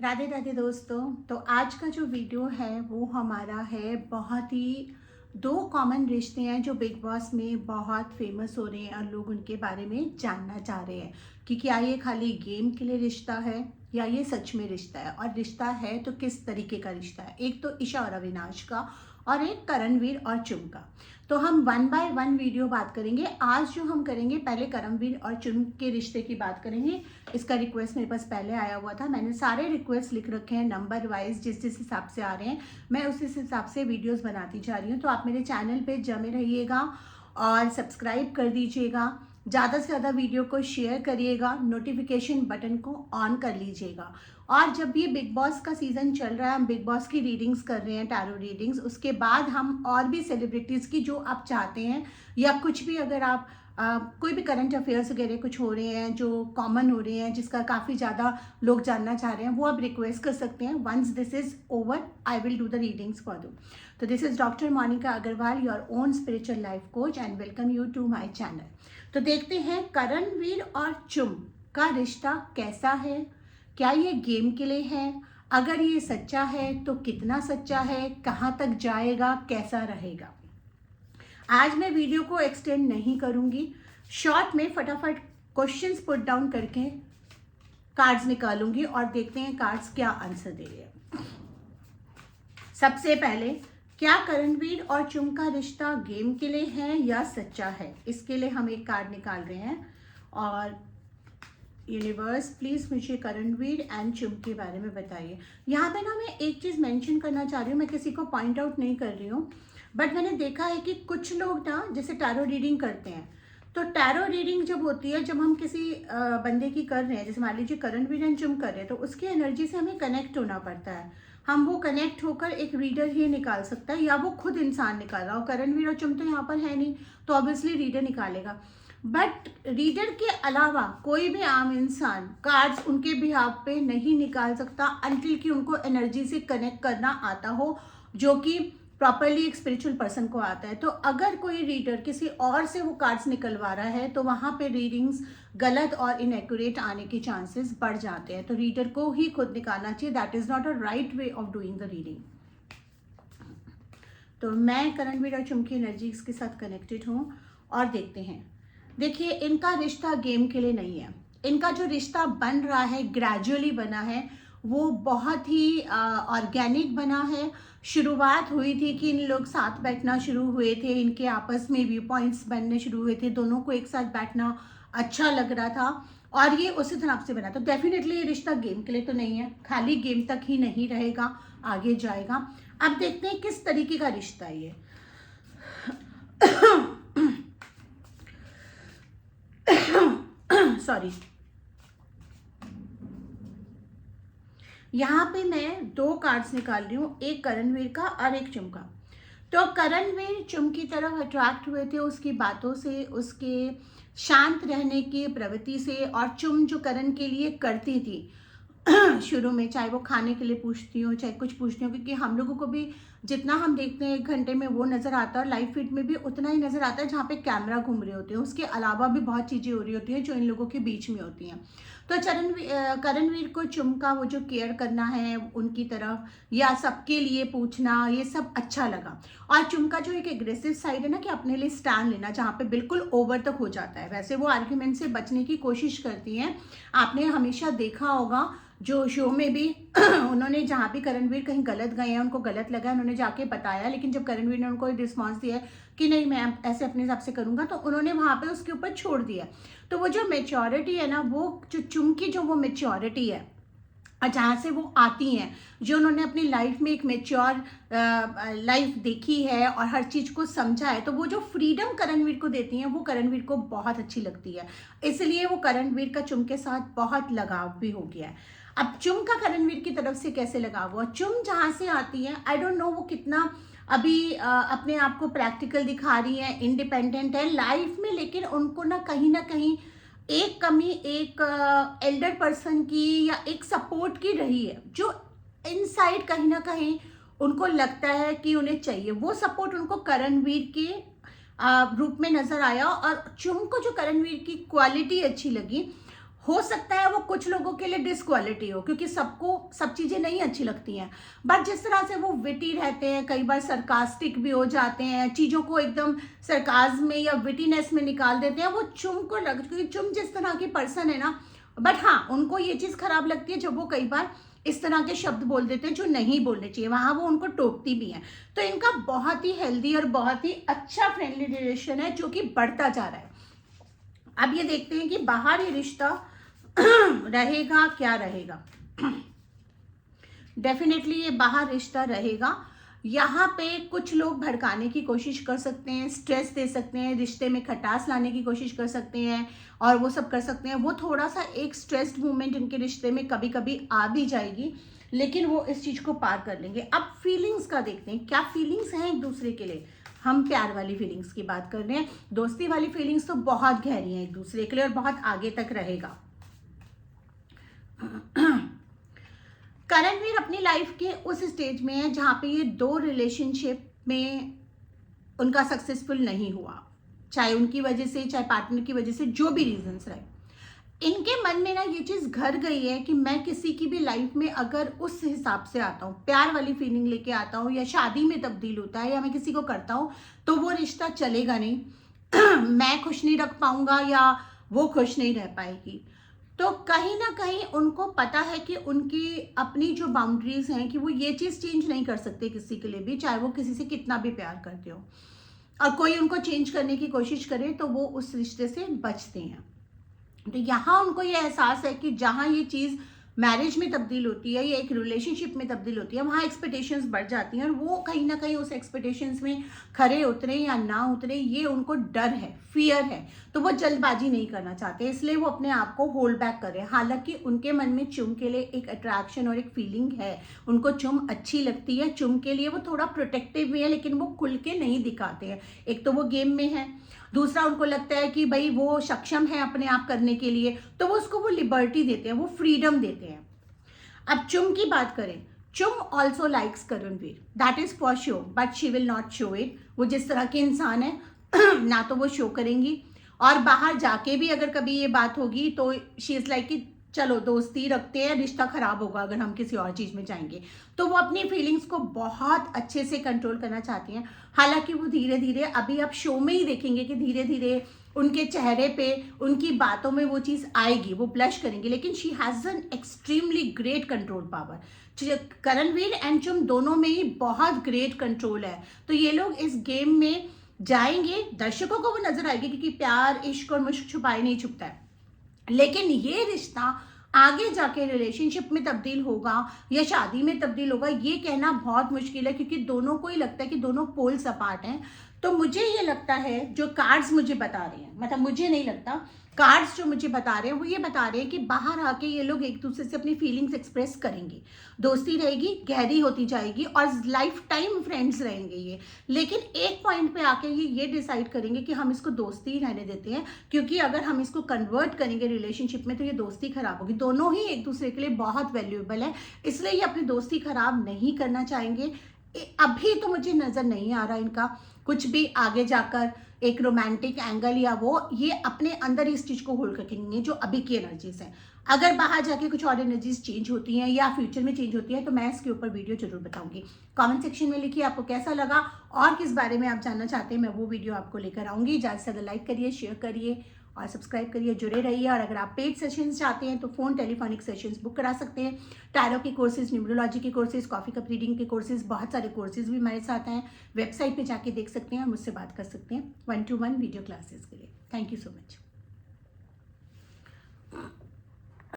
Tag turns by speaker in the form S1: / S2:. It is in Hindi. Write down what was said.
S1: राधे राधे दोस्तों। तो आज का जो वीडियो है वो हमारा है बहुत ही दो कॉमन रिश्ते हैं जो बिग बॉस में बहुत फेमस हो रहे हैं और लोग उनके बारे में जानना चाह रहे हैं कि क्या ये खाली गेम के लिए रिश्ता है या ये सच में रिश्ता है, और रिश्ता है तो किस तरीके का रिश्ता है। एक तो ईशा और अविनाश का और एक करणवीर और चुम का। तो हम वन बाय वन वीडियो बात करेंगे। आज जो हम करेंगे पहले करणवीर और चुम के रिश्ते की बात करेंगे। इसका रिक्वेस्ट मेरे पास पहले आया हुआ था, मैंने सारे रिक्वेस्ट लिख रखे हैं नंबर वाइज, जिस जिस हिसाब से आ रहे हैं मैं उस हिसाब से वीडियोस बनाती जा रही हूँ। तो आप मेरे चैनल पे जमे रहिएगा और सब्सक्राइब कर दीजिएगा, ज़्यादा से ज़्यादा वीडियो को शेयर करिएगा, नोटिफिकेशन बटन को ऑन कर लीजिएगा। और जब ये बिग बॉस का सीज़न चल रहा है, हम बिग बॉस की रीडिंग्स कर रहे हैं, टैरो रीडिंग्स, उसके बाद हम और भी सेलिब्रिटीज़ की जो आप चाहते हैं या कुछ भी अगर आप कोई भी करंट अफेयर्स वगैरह कुछ हो रहे हैं जो कॉमन हो रहे हैं जिसका काफ़ी ज़्यादा लोग जानना चाह रहे हैं, वो आप रिक्वेस्ट कर सकते हैं। Once this is over I will do the readings for you. तो this is doctor Monica Agarwal, your own spiritual life coach, and welcome you to my channel. तो देखते हैं करणवीर और चुम का रिश्ता कैसा है, क्या ये गेम के लिए है, अगर ये सच्चा है तो कितना सच्चा है, कहाँ तक जाएगा, कैसा रहेगा। आज मैं वीडियो को एक्सटेंड नहीं करूंगी, शॉर्ट में फटाफट क्वेश्चंस पुट डाउन करके कार्ड्स निकालूंगी और देखते हैं कार्ड्स क्या आंसर दे रहे हैं। सबसे पहले, क्या करणवीर और चुम का रिश्ता गेम के लिए है या सच्चा है, इसके लिए हम एक कार्ड निकाल रहे हैं। और यूनिवर्स प्लीज मुझे करणवीर एंड चुम के बारे में बताइए। यहाँ पे ना मैं एक चीज मेंशन करना चाह रही हूँ, मैं किसी को पॉइंट आउट नहीं कर रही हूँ, बट मैंने देखा है कि कुछ लोग ना जैसे टैरो रीडिंग करते हैं, तो टैरो रीडिंग जब होती है, जब हम किसी बंदे की कर रहे हैं, जैसे मान लीजिए करणवीर एंड चुम कर रहे हैं, तो उसकी एनर्जी से हमें कनेक्ट होना पड़ता है। हम वो कनेक्ट होकर एक रीडर ही निकाल सकता है या वो खुद इंसान निकाल रहा हो। करणवीर और चुम तो यहाँ पर है नहीं, तो ऑब्वियसली रीडर निकालेगा। बट रीडर के अलावा कोई भी आम इंसान कार्ड्स उनके बिहाफ पे नहीं निकाल सकता अंटिल कि उनको एनर्जी से कनेक्ट करना आता हो, जो कि प्रॉपरली एक स्पिरिचुअल पर्सन को आता है। तो अगर कोई रीडर किसी और से वो कार्ड्स निकलवा रहा है तो वहाँ पे रीडिंग्स गलत और इनएक्यूरेट आने के चांसेस बढ़ जाते हैं। तो रीडर को ही खुद निकालना चाहिए, that is not a right way of doing the reading. तो मैं करणवीर और चुम की एनर्जीज के साथ कनेक्टेड हूँ और देखते हैं। देखिए, इनका रिश्ता गेम के लिए नहीं है। इनका जो रिश्ता बन रहा है, ग्रेजुअली बना है, वो बहुत ही ऑर्गेनिक बना है। शुरुआत हुई थी कि इन लोग साथ बैठना शुरू हुए थे, इनके आपस में व्यू पॉइंट्स बनने शुरू हुए थे, दोनों को एक साथ बैठना अच्छा लग रहा था और ये उसी तरह से बना। तो डेफिनेटली ये रिश्ता गेम के लिए तो नहीं है, खाली गेम तक ही नहीं रहेगा, आगे जाएगा। अब देखते हैं किस तरीके का रिश्ता है ये। सॉरी, यहाँ पे मैं दो कार्ड्स निकाल रही हूँ, एक करणवीर का और एक चुम का। तो करणवीर चुम की तरफ अट्रैक्ट हुए थे उसकी बातों से, उसके शांत रहने की प्रवृत्ति से, और चुम जो करण के लिए करती थी शुरू में, चाहे वो खाने के लिए पूछती हो चाहे कुछ पूछती हो, क्योंकि हम लोगों को भी जितना हम देखते हैं 1 घंटे में वो नज़र आता है और लाइव फीड में भी उतना ही नज़र आता है जहाँ पे कैमरा घूम रहे होते हैं। उसके अलावा भी बहुत चीज़ें हो रही होती हैं जो इन लोगों के बीच में होती हैं। तो करणवीर को चुम का वो जो केयर करना है उनकी तरफ या सबके लिए पूछना, ये सब अच्छा लगा। और चुम का जो एक एग्रेसिव साइड है ना, कि अपने लिए स्टैंड लेना, जहाँ पे बिल्कुल ओवर तक हो जाता है। वैसे वो आर्ग्यूमेंट से बचने की कोशिश करती हैं, आपने हमेशा देखा होगा जो शो में भी उन्होंने जहाँ भी करणवीर कहीं गलत गए हैं, उनको गलत लगा है, उन्होंने जाके बताया, लेकिन जब करणवीर ने उनको रिस्पॉन्स दिया है कि नहीं मैं ऐसे अपने हिसाब से करूँगा, तो उन्होंने वहाँ पे उसके ऊपर छोड़ दिया। तो वो जो मेच्योरिटी है ना, वो जो चुम की जो वो मेच्योरिटी है और जहाँ से वो आती हैं, जो उन्होंने अपनी लाइफ में एक मेच्योर लाइफ देखी है और हर चीज़ को समझा है, तो वो जो फ्रीडम करणवीर को देती हैं वो करणवीर को बहुत अच्छी लगती है। इसलिए वो करणवीर का चुम के साथ बहुत लगाव भी हो गया है। अब चुम का करणवीर की तरफ से कैसे लगाव हुआ, चुम जहाँ से आती है, आई डोंट नो वो कितना अभी अपने आप को प्रैक्टिकल दिखा रही है, इंडिपेंडेंट है लाइफ में, लेकिन उनको ना कहीं एक कमी एक एल्डर पर्सन की या एक सपोर्ट की रही है, जो इनसाइड कहीं ना कहीं उनको लगता है कि उन्हें चाहिए। वो सपोर्ट उनको करणवीर के रूप में नजर आया। और चुम को जो करणवीर की क्वालिटी अच्छी लगी हो सकता है वो कुछ लोगों के लिए डिसक्वालिटी हो, क्योंकि सबको सब चीज़ें नहीं अच्छी लगती हैं, बट जिस तरह से वो विटी रहते हैं, कई बार सरकास्टिक भी हो जाते हैं, चीज़ों को एकदम सरकाज में या विटीनेस में निकाल देते हैं, वो चुम को लग, क्योंकि चुम जिस तरह की पर्सन है ना, बट हाँ उनको ये चीज़ खराब लगती है जब वो कई बार इस तरह के शब्द बोल देते हैं जो नहीं बोलने चाहिए, वहाँ वो उनको टोकती भी हैं। तो इनका बहुत ही हेल्दी और बहुत ही अच्छा फ्रेंडली रिलेशन है जो कि बढ़ता जा रहा है। अब ये देखते हैं कि बाहर ये रिश्ता रहेगा क्या रहेगा। डेफिनेटली ये बाहर रिश्ता रहेगा। यहाँ पे कुछ लोग भड़काने की कोशिश कर सकते हैं, स्ट्रेस दे सकते हैं, रिश्ते में खटास लाने की कोशिश कर सकते हैं और वो सब कर सकते हैं। वो थोड़ा सा एक स्ट्रेस्ड मोमेंट इनके रिश्ते में कभी कभी आ भी जाएगी, लेकिन वो इस चीज़ को पार कर लेंगे। अब फीलिंग्स का देखते हैं, क्या फीलिंग्स हैं एक दूसरे के लिए। हम प्यार वाली फीलिंग्स की बात कर रहे हैं, दोस्ती वाली फीलिंग्स तो बहुत गहरी हैं एक दूसरे के लिए और बहुत आगे तक रहेगा। करणवीर अपनी लाइफ के उस स्टेज में है जहाँ पे ये दो रिलेशनशिप में उनका सक्सेसफुल नहीं हुआ, चाहे उनकी वजह से चाहे पार्टनर की वजह से, जो भी रीजंस रहे, इनके मन में ना ये चीज़ घर गई है कि मैं किसी की भी लाइफ में अगर उस हिसाब से आता हूँ, प्यार वाली फीलिंग लेके आता हूँ या शादी में तब्दील होता है या मैं किसी को करता हूँ, तो वो रिश्ता चलेगा नहीं। मैं खुश नहीं रख पाऊंगा या वो खुश नहीं रह पाएगी। तो कहीं ना कहीं उनको पता है कि उनकी अपनी जो बाउंड्रीज हैं कि वो ये चीज़ चेंज नहीं कर सकते किसी के लिए भी, चाहे वो किसी से कितना भी प्यार करते हो, और कोई उनको चेंज करने की कोशिश करे तो वो उस रिश्ते से बचते हैं। तो यहाँ उनको ये एहसास है कि जहाँ ये चीज़ मैरिज में तब्दील होती है या एक रिलेशनशिप में तब्दील होती है, वहाँ एक्सपेक्टेशंस बढ़ जाती हैं और वो कहीं ना कहीं उस एक्सपेक्टेशंस में खरे उतरे या ना उतरे, ये उनको डर है, फियर है, तो वो जल्दबाजी नहीं करना चाहते, इसलिए वो अपने आप को होल्ड बैक कर रहे हैं। हालांकि उनके मन में चुम के लिए एक अट्रैक्शन और एक फीलिंग है, उनको चुम अच्छी लगती है, चुम के लिए वो थोड़ा प्रोटेक्टिव भी है, लेकिन वो खुल के नहीं दिखाते हैं। एक तो वो गेम में है, दूसरा उनको लगता है कि भाई वो सक्षम है अपने आप करने के लिए, तो वो उसको वो लिबर्टी देते हैं, वो फ्रीडम देते हैं। अब चुम की बात करें, Chum also likes Karanveer, that is for show, but she will not show it. वो जिस तरह के इंसान है ना तो वो शो करेंगी, और बाहर जाके भी अगर कभी ये बात होगी तो शी इज लाइक कि चलो दोस्ती रखते हैं, रिश्ता खराब होगा अगर हम किसी और चीज़ में जाएंगे। तो वो अपनी फीलिंग्स को बहुत अच्छे से कंट्रोल करना चाहती हैं। हालांकि वो धीरे धीरे, अभी आप शो में ही देखेंगे कि धीरे धीरे उनके चेहरे पे, उनकी बातों में वो चीज़ आएगी, वो ब्लश करेंगे, लेकिन she has an extremely great control power. Karanveer and Chum दोनों में ही बहुत ग्रेट कंट्रोल है। तो ये लोग इस गेम में जाएंगे, दर्शकों को वो नजर आएगी, क्योंकि प्यार, इश्क और मुश्क छुपाए नहीं छुपता है, लेकिन ये रिश्ता आगे जाके रिलेशनशिप में तब्दील होगा या शादी में तब्दील होगा ये कहना बहुत मुश्किल है, क्योंकि दोनों को ही लगता है कि दोनों पोल्स अपार्ट हैं। तो मुझे ये लगता है, जो कार्ड्स मुझे बता रहे हैं, मतलब मुझे नहीं लगता, कार्ड्स जो मुझे बता रहे हैं वो ये बता रहे हैं कि बाहर आके ये लोग एक दूसरे से अपनी फीलिंग्स एक्सप्रेस करेंगे, दोस्ती रहेगी, गहरी होती जाएगी और लाइफ टाइम फ्रेंड्स रहेंगे ये। लेकिन एक पॉइंट पे आके ये डिसाइड करेंगे कि हम इसको दोस्ती ही रहने देते हैं, क्योंकि अगर हम इसको कन्वर्ट करेंगे रिलेशनशिप में तो ये दोस्ती खराब होगी। दोनों ही एक दूसरे के लिए बहुत वैल्यूएबल है, इसलिए ये अपनी दोस्ती खराब नहीं करना चाहेंगे। अभी तो मुझे नजर नहीं आ रहा इनका कुछ भी आगे जाकर एक रोमांटिक एंगल या वो, ये अपने अंदर इस चीज को होल्ड रखेंगे जो अभी की एनर्जीज हैं। अगर बाहर जाके कुछ और एनर्जीज चेंज होती हैं या फ्यूचर में चेंज होती है तो मैं इसके ऊपर वीडियो जरूर बताऊंगी। कमेंट सेक्शन में लिखिए आपको कैसा लगा और किस बारे में आप जानना चाहते हैं, मैं वो वीडियो आपको लेकर आऊंगी। ज़्यादा से ज़्यादा लाइक करिए, शेयर करिए और सब्सक्राइब करिए, जुड़े रहिए। और अगर आप पेड सेशंस चाहते हैं तो फ़ोन टेलीफोनिक सेशंस बुक करा सकते हैं। टैरो के कोर्सेज, न्यूमरोलॉजी के कोर्सेज, कॉफ़ी कप रीडिंग के कोर्सेज, बहुत सारे कोर्सेज भी हमारे साथ हैं। वेबसाइट पे जाके देख सकते हैं और मुझसे बात कर सकते हैं 1-to-1 वीडियो क्लासेस के लिए। Thank you so much.